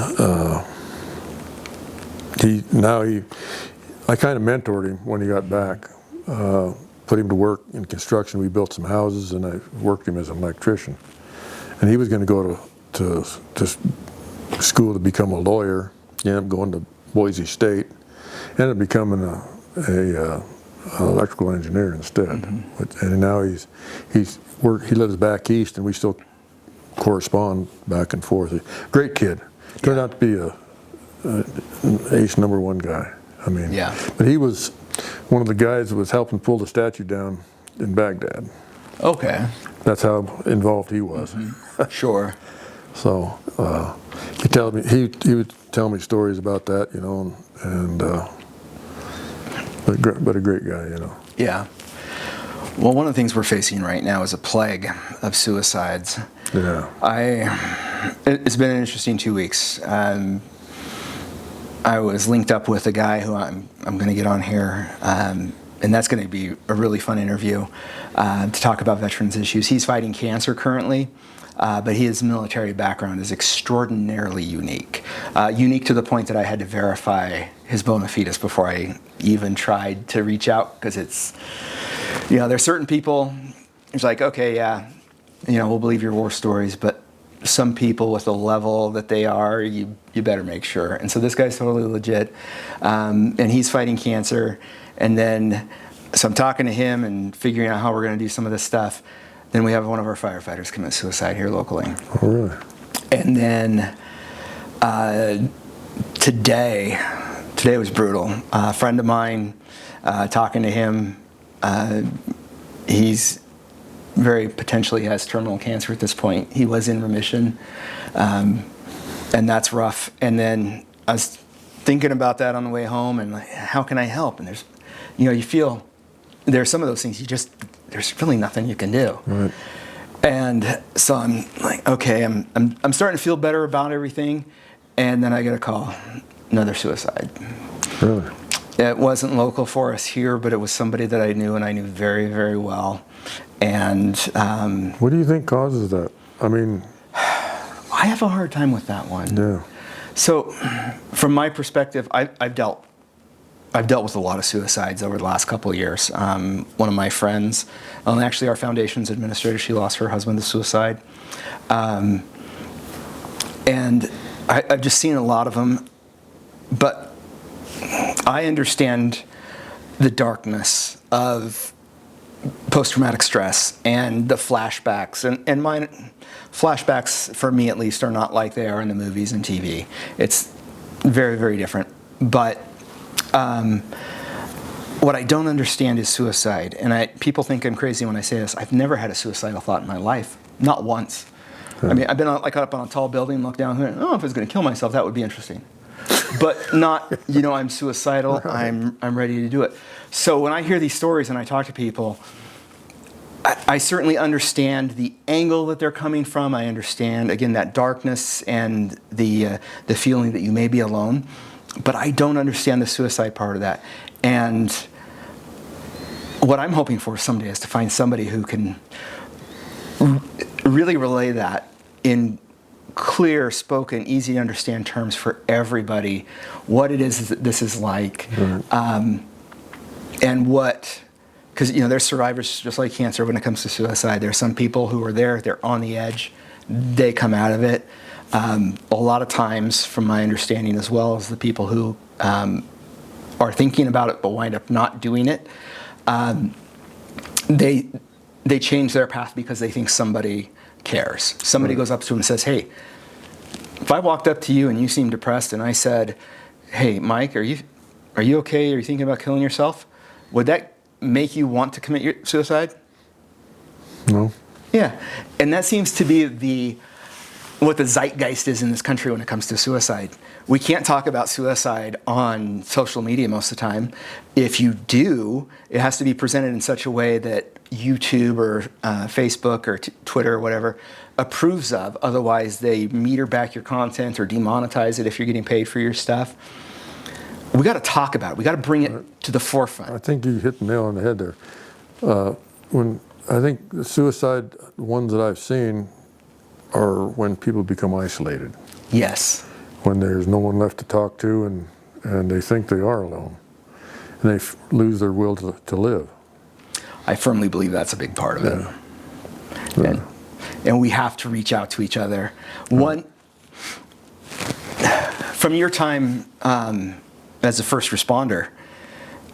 B: I kind of mentored him when he got back. Put him to work in construction. We built some houses, and I worked him as an electrician. And he was going to go to school to become a lawyer. He ended up going to Boise State. Ended up becoming an electrical engineer instead. Mm-hmm. And now he lives back east, and we still correspond back and forth. Great kid. Turned out to be an ace #1 guy. I mean,
A: yeah.
B: But he was one of the guys that was helping pull the statue down in Baghdad.
A: Okay.
B: That's how involved he was.
A: Mm-hmm. Sure.
B: So he would tell me stories about that, but a great guy,
A: Yeah. Well, one of the things we're facing right now is a plague of suicides.
B: Yeah.
A: It's been an interesting 2 weeks. I was linked up with a guy who I'm going to get on here, and that's going to be a really fun interview to talk about veterans issues. He's fighting cancer currently, but his military background is extraordinarily unique. Unique to the point that I had to verify his bona fides before I even tried to reach out, because it's, there's certain people, it's like, okay, yeah, we'll believe your war stories, but some people with the level that they are, you better make sure. And so this guy's totally legit, and he's fighting cancer. And then, so I'm talking to him and figuring out how we're going to do some of this stuff. Then we have one of our firefighters commit suicide here locally.
B: Oh, really? And
A: then today was brutal. A friend of mine, talking to him, he's very potentially has terminal cancer at this point. He was in remission, and that's rough. And then I was thinking about that on the way home, and like, how can I help? And there's, you feel there's some of those things there's really nothing you can do.
B: Right.
A: And so I'm like, okay, I'm starting to feel better about everything, and then I get a call, another suicide.
B: Really?
A: It wasn't local for us here, but it was somebody that I knew, and I knew very, very well. And
B: what do you think causes that? I mean,
A: I have a hard time with that one.
B: Yeah.
A: So, from my perspective, I've dealt with a lot of suicides over the last couple of years. One of my friends, actually our foundation's administrator, she lost her husband to suicide, and I've just seen a lot of them. But I understand the darkness of post-traumatic stress and the flashbacks, and mine flashbacks, for me at least, are not like they are in the movies and TV. It's very, very different. But what I don't understand is suicide. And people think I'm crazy when I say this. I've never had a suicidal thought in my life, not once. I mean, I've been up on a tall building, looked down, and if I was going to kill myself, that would be interesting. But not, I'm suicidal, right. I'm ready to do it. So when I hear these stories and I talk to people, I certainly understand the angle that they're coming from. I understand, again, that darkness and the feeling that you may be alone. But I don't understand the suicide part of that. And what I'm hoping for someday is to find somebody who can really relay that in clear, spoken, easy to understand terms for everybody, what it is that this is like, and because there's survivors just like cancer when it comes to suicide. There's some people who are there, they're on the edge, they come out of it. A lot of times, from my understanding as well, as the people who are thinking about it but wind up not doing it, they change their path because they think somebody cares. Somebody goes up to them and says, hey, if I walked up to you and you seemed depressed and I said, "Hey, Mike, are you okay? Are you thinking about killing yourself?" Would that make you want to commit suicide?
B: No.
A: Yeah, and that seems to be what the zeitgeist is in this country when it comes to suicide. We can't talk about suicide on social media most of the time. If you do, it has to be presented in such a way that YouTube or Facebook or Twitter or whatever approves of. Otherwise, they meter back your content or demonetize it if you're getting paid for your stuff. We got to talk about it. We got to bring it to the forefront.
B: I think you hit the nail on the head there. When I think the suicide ones that I've seen are when people become isolated.
A: Yes.
B: When there's no one left to talk to, and they think they are alone, and they lose their will to live.
A: I firmly believe that's a big part of it.
B: Yeah.
A: And we have to reach out to each other. One, from your time as a first responder,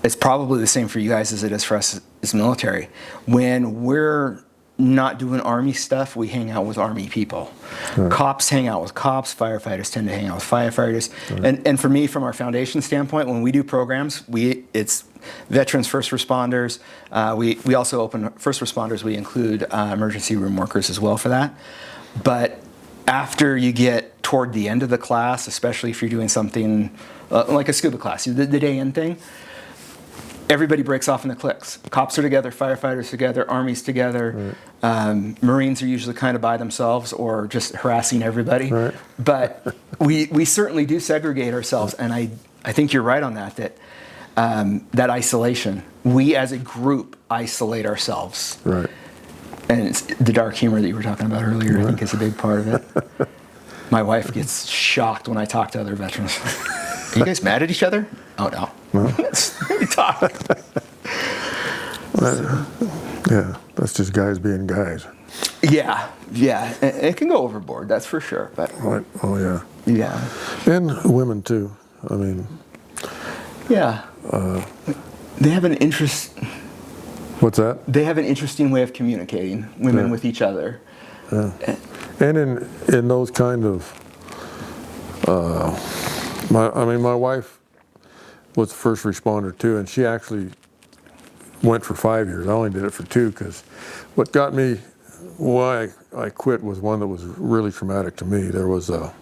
A: it's probably the same for you guys as it is for us as military. When we're not doing Army stuff, we hang out with Army people. Right. Cops hang out with cops, firefighters tend to hang out with firefighters. Right. And for me, from our foundation standpoint, when we do programs, it's veterans, first responders. We also open first responders, we include emergency room workers as well for that. But after you get toward the end of the class, especially if you're doing something like a scuba class, the day in thing, everybody breaks off into cliques. Cops are together, firefighters together, Armies together. Right. Marines are usually kind of by themselves or just harassing everybody. Right. But we certainly do segregate ourselves, and I think you're right on that that isolation. We as a group isolate ourselves. Right. And it's the dark humor that you were talking about earlier, right. I think is a big part of it. My wife gets shocked when I talk to other veterans. Are you guys mad at each other? Oh, no. We talk.
B: Yeah, that's just guys being guys.
A: Yeah. It can go overboard, that's for sure. But
B: right. Oh, yeah.
A: Yeah.
B: And women, too. I mean.
A: Yeah. They have an interest.
B: What's that?
A: They have an interesting way of communicating, women with each other.
B: Yeah. And in those kind of, my wife was a first responder too, and she actually went for 5 years. I only did it for 2 because what got me, why I quit was one that was really traumatic to me. There was a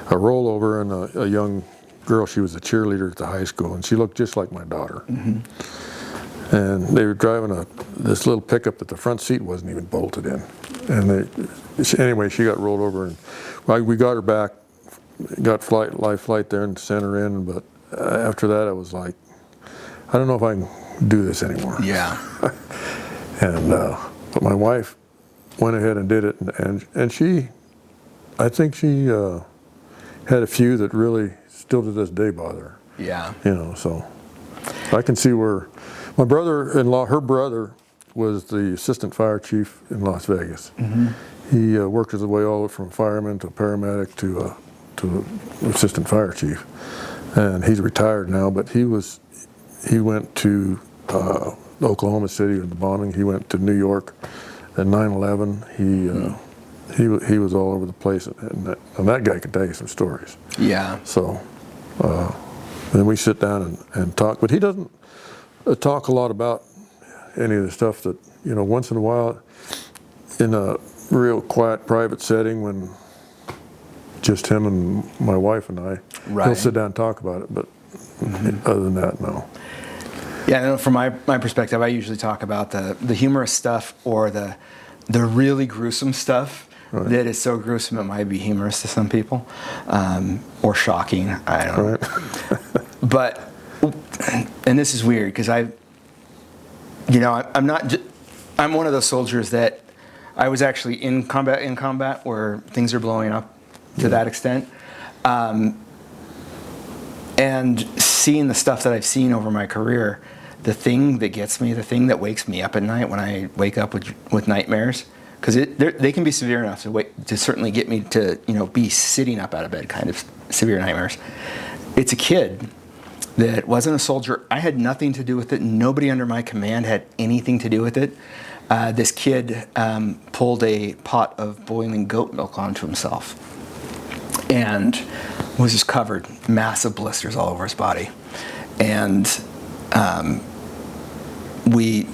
B: rollover and a young girl, she was a cheerleader at the high school, and she looked just like my daughter. Mm-hmm. And they were driving this little pickup that the front seat wasn't even bolted in. And anyway, she got rolled over, and we got her back, got life flight there and sent her in. But after that, I was like, I don't know if I can do this anymore.
A: Yeah.
B: And but my wife went ahead and did it, and she, I think she had a few that really still to this day bother her.
A: Yeah.
B: You know, so I can see where. My brother-in-law, her brother, was the assistant fire chief in Las Vegas. Mm-hmm. He worked his way all from fireman to paramedic to assistant fire chief, and he's retired now. But he went to Oklahoma City with the bombing. He went to New York at 9/11. He was all over the place, and that guy could tell you some stories.
A: Yeah.
B: So then we sit down and talk, but he doesn't talk a lot about any of the stuff that, you know, once in a while in a real quiet private setting when just him and my wife and I, he'll sit down and talk about it, but other than that, no.
A: Yeah, no, from my perspective, I usually talk about the humorous stuff or the really gruesome stuff. Right. That is so gruesome it might be humorous to some people, or shocking, I don't know. Right. But and this is weird because I'm one of those soldiers that I was actually in combat where things are blowing up to that extent, and seeing the stuff that I've seen over my career, the thing that gets me, the thing that wakes me up at night when I wake up with nightmares, because they can be severe enough to certainly get me to be sitting up out of bed, kind of severe nightmares. It's a kid that wasn't a soldier. I had nothing to do with it. Nobody under my command had anything to do with it. This kid pulled a pot of boiling goat milk onto himself. and was just covered, massive blisters all over his body. And we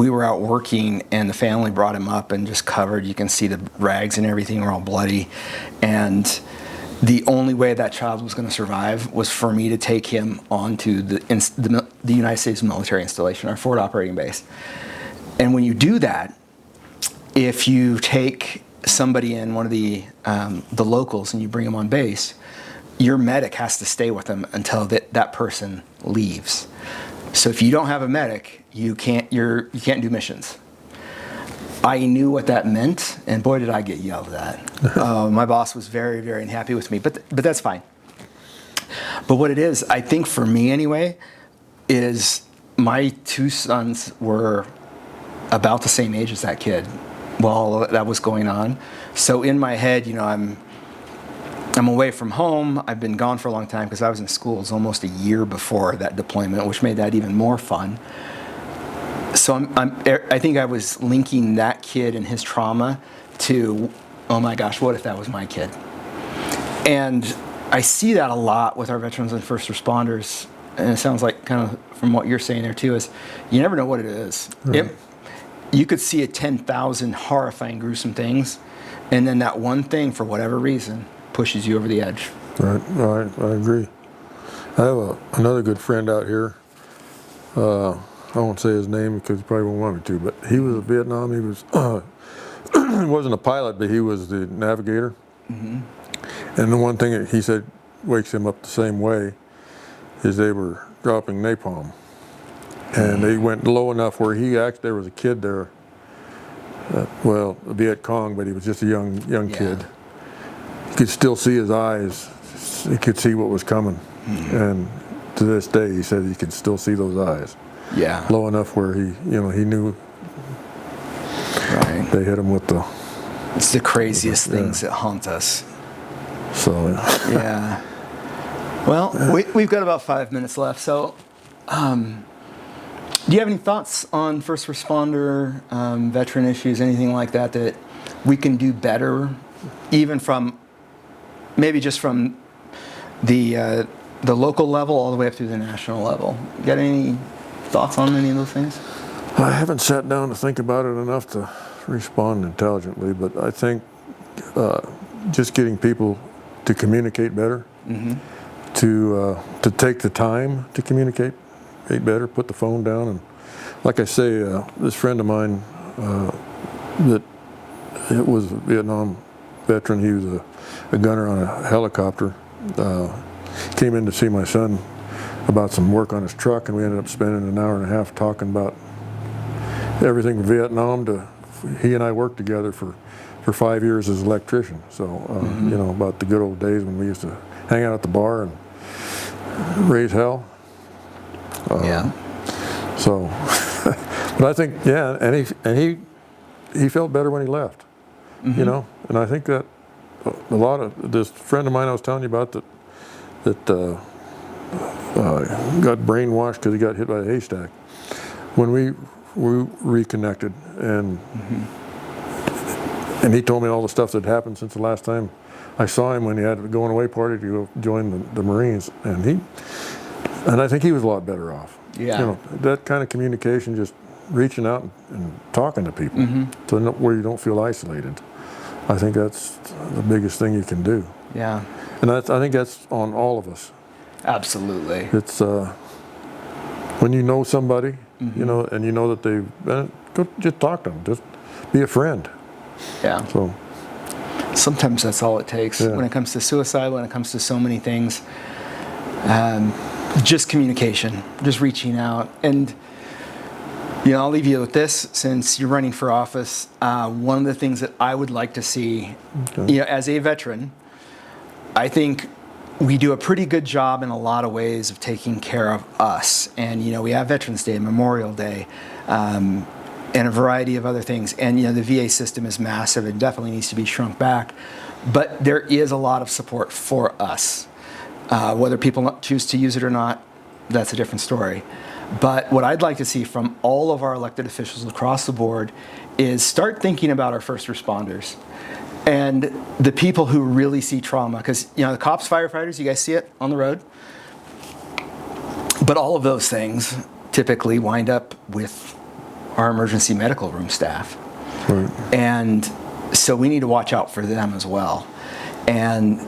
A: were out working, and the family brought him up and just covered. You can see the rags and everything were all bloody. And the only way that child was going to survive was for me to take him onto the United States military installation, our forward operating base. And when you do that, if you take somebody in, one of the locals, and you bring them on base, your medic has to stay with them until that person leaves. So if you don't have a medic, you can't do missions. I knew what that meant, and boy, did I get yelled at. My boss was very, very unhappy with me, but that's fine. But what it is, I think for me anyway, is my two sons were about the same age as that kid while all that was going on. So in my head, I'm away from home. I've been gone for a long time because I was in schools almost a year before that deployment, which made that even more fun. So I think I was linking that kid and his trauma to, oh my gosh, what if that was my kid? And I see that a lot with our veterans and first responders, and it sounds like kind of from what you're saying there too, is you never know what it is.
B: Right.
A: You could see 10,000 horrifying, gruesome things, and then that one thing, for whatever reason, pushes you over the edge.
B: Right, I agree. I have another good friend out here. I won't say his name because he probably won't want me to, but he was in Vietnam. He was, he wasn't a pilot, but he was the navigator. Mm-hmm. And the one thing that he said wakes him up the same way is they were dropping napalm. And they went low enough where there was a kid there, a Viet Cong, but he was just a young kid. You could still see his eyes. He could see what was coming. Mm-hmm. And to this day, he said he could still see those eyes.
A: Yeah.
B: Low enough where he knew.
A: Right.
B: They hit him with the.
A: It's the craziest things that haunt us.
B: So.
A: Yeah. Well, we've got about 5 minutes left. So, do you have any thoughts on first responder, veteran issues, anything like that we can do better, even from maybe just from the local level all the way up to the national level? You got any thoughts on any of those things?
B: I haven't sat down to think about it enough to respond intelligently, but I think just getting people to communicate better, mm-hmm. to take the time to communicate better, put the phone down, and like I say, this friend of mine that it was a Vietnam veteran, he was a gunner on a helicopter, came in to see my son about some work on his truck, and we ended up spending an hour and a half talking about everything from Vietnam he and I worked together for 5 years as an electrician. So, mm-hmm. About the good old days when we used to hang out at the bar and raise hell.
A: Yeah.
B: So, but I think, and he felt better when he left, mm-hmm. And I think that a lot of this friend of mine I was telling you about that got brainwashed because he got hit by a haystack. When we reconnected, and mm-hmm. and he told me all the stuff that happened since the last time I saw him when he had a going away party to go join the Marines, and I think he was a lot better off.
A: Yeah.
B: That kind of communication, just reaching out and talking to people, mm-hmm. to where you don't feel isolated. I think that's the biggest thing you can do.
A: Yeah.
B: And I think that's on all of us.
A: Absolutely.
B: It's when you know somebody, mm-hmm. And you know that they've been, go just talk to them. Just be a friend.
A: Yeah.
B: So
A: sometimes that's all it takes when it comes to suicide, when it comes to so many things. Just communication, just reaching out. And, I'll leave you with this, since you're running for office. One of the things that I would like to see, as a veteran, I think we do a pretty good job in a lot of ways of taking care of us. And, we have Veterans Day, Memorial Day, and a variety of other things. And, the VA system is massive and definitely needs to be shrunk back. But there is a lot of support for us. Whether people choose to use it or not, that's a different story. But what I'd like to see from all of our elected officials across the board is start thinking about our first responders And the people who really see trauma, because the cops, firefighters, you guys see it on the road. But all of those things typically wind up with our emergency medical room staff.
B: Right.
A: And so we need to watch out for them as well and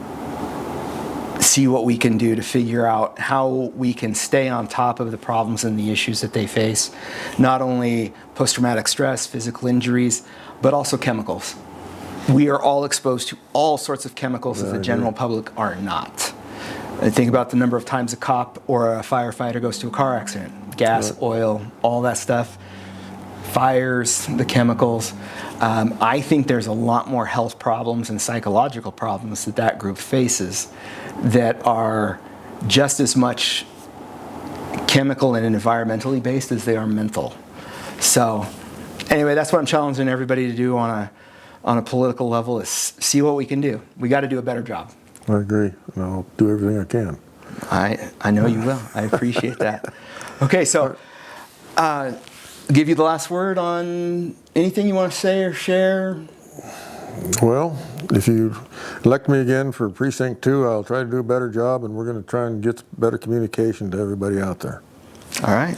A: see what we can do to figure out how we can stay on top of the problems and the issues that they face. Not only post-traumatic stress, physical injuries, but also chemicals. We are all exposed to all sorts of chemicals that the general public are not. And think about the number of times a cop or a firefighter goes to a car accident. Gas, oil, all that stuff. Fires, the chemicals. I think there's a lot more health problems and psychological problems that group faces that are just as much chemical and environmentally based as they are mental. So anyway, that's what I'm challenging everybody to do on a political level, is see what we can do. We got to do a better job.
B: I agree, and I'll do everything I can.
A: I know you will. I appreciate that. Okay, so give you the last word on anything you want to say or share.
B: Well, if you elect me again for Precinct 2, I'll try to do a better job, and we're going to try and get better communication to everybody out there.
A: All right.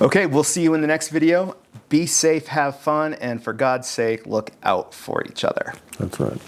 A: Okay, we'll see you in the next video. Be safe, have fun, and for God's sake, look out for each other.
B: That's right.